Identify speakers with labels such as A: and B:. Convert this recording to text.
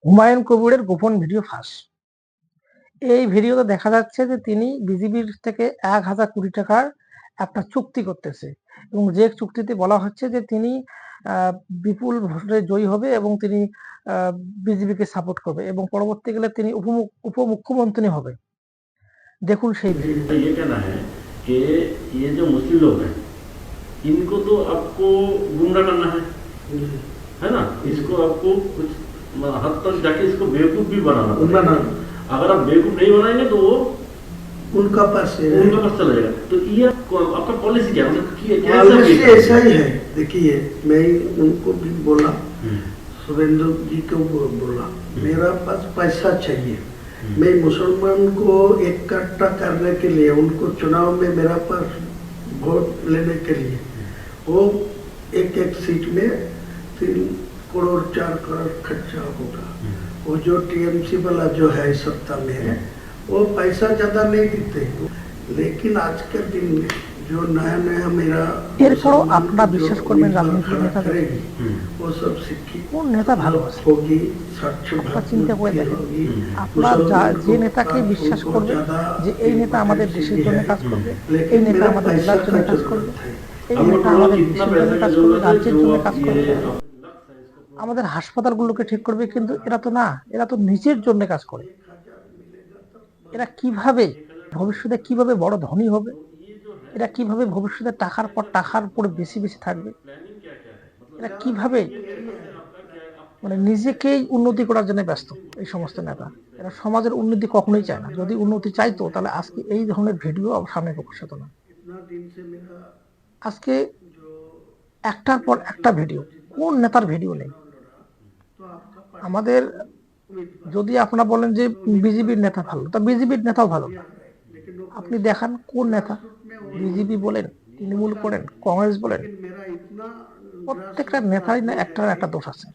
A: হুমায়ুন কবিরের গোপন ভিডিও ফাঁস। এই ভিডিওতে দেখা যাচ্ছে যে তিনি বিজিবির থেকে ১,০০০ কোটি টাকার একটা চুক্তি করতেছে এবং যে চুক্তিতে বলা হচ্ছে যে তিনি বিপুল ভোটে জয়ী হবে এবং তিনি বিজিবিকে সাপোর্ট করবে এবং পরবর্তীকালে তিনি উপমুখ্যমন্ত্রী হবে। দেখুন সেই ভিডিও।
B: ये कहना है कि ये जो मुस्लिम लोग हैं इनको तो आपको गुमराह करना है ना? इसको आपको कुछ हद तक जाके इसको बेवकूफ भी बनाना पड़ेगा। अगर आप बेवकूफ नहीं बनाएंगे तो वो
C: उनका पास
B: चला जाएगा। तो ये आपका पॉलिसी क्या है?
C: पॉलिसी ऐसा ही है। देखिए मैं उनको भी बोला, सुरेंद्र जी को बोला, मेरा पास पैसा चाहिए। मैं मुसलमान को इकट्ठा करने के लिए, उनको चुनाव में मेरा पास वोट लेने के लिए वो एक सीट में 3 करोड़ 4 करोड़ खर्चा होगा। वो जो टीएमसी वाला जो है सत्ता में है वो पैसा ज्यादा नहीं देते, लेकिन आज के दिन में जो नया नया मेरा
A: এরপরও আপনারা বিশ্বাস করবেন রাজনীতির নেতা
C: वो सब शिक्षित
A: কোন নেতা ভালো আছে
C: होगी, स्वच्छ
A: আপনারা চিন্তা করে দেখেন। আপনারা যে নেতাকে বিশ্বাস করবে যে এই নেতা আমাদের দেশের জন্য কাজ করবে, এই নেতা আমাদের জেলার জন্য কাজ করবে, এই নেতা আমাদের দেশের জন্য কাজ করবে, রাজ্যের জন্য কাজ করবে, আমাদের হাসপাতালগুলোকে ঠিক করবে, কিন্তু এরা তো না, এরা তো নিজের জন্য কাজ করে। এরা কিভাবে ভবিষ্যতে কিভাবে বড় ধনী হবে, এরা কিভাবে ভবিষ্যতে টাকার পর টাকার উপরে বেশি বেশি থাকবে, এরা কিভাবে মানে নিজেকেই উন্নতি করার জন্য ব্যস্ত এই সমস্ত নেতা। এরা সমাজের উন্নতি কখনোই চায় না। যদি উন্নতি চাইতো তাহলে আজকে এই ধরনের ভিডিও সামনে প্রকাশ হতো না। আজকে একটার পর একটা ভিডিও, কোন নেতার ভিডিও নেই আমাদের। যদি আপনারা বলেন যে বিজেপির নেতা ভালো, তা বিজেপির নেতাও ভালো না। আপনি দেখান কোন নেতা, বিজেপি বলেন, তৃণমূল করেন, কংগ্রেস বলেন, প্রত্যেকটা নেতারই না একটার একটা দোষ আছে।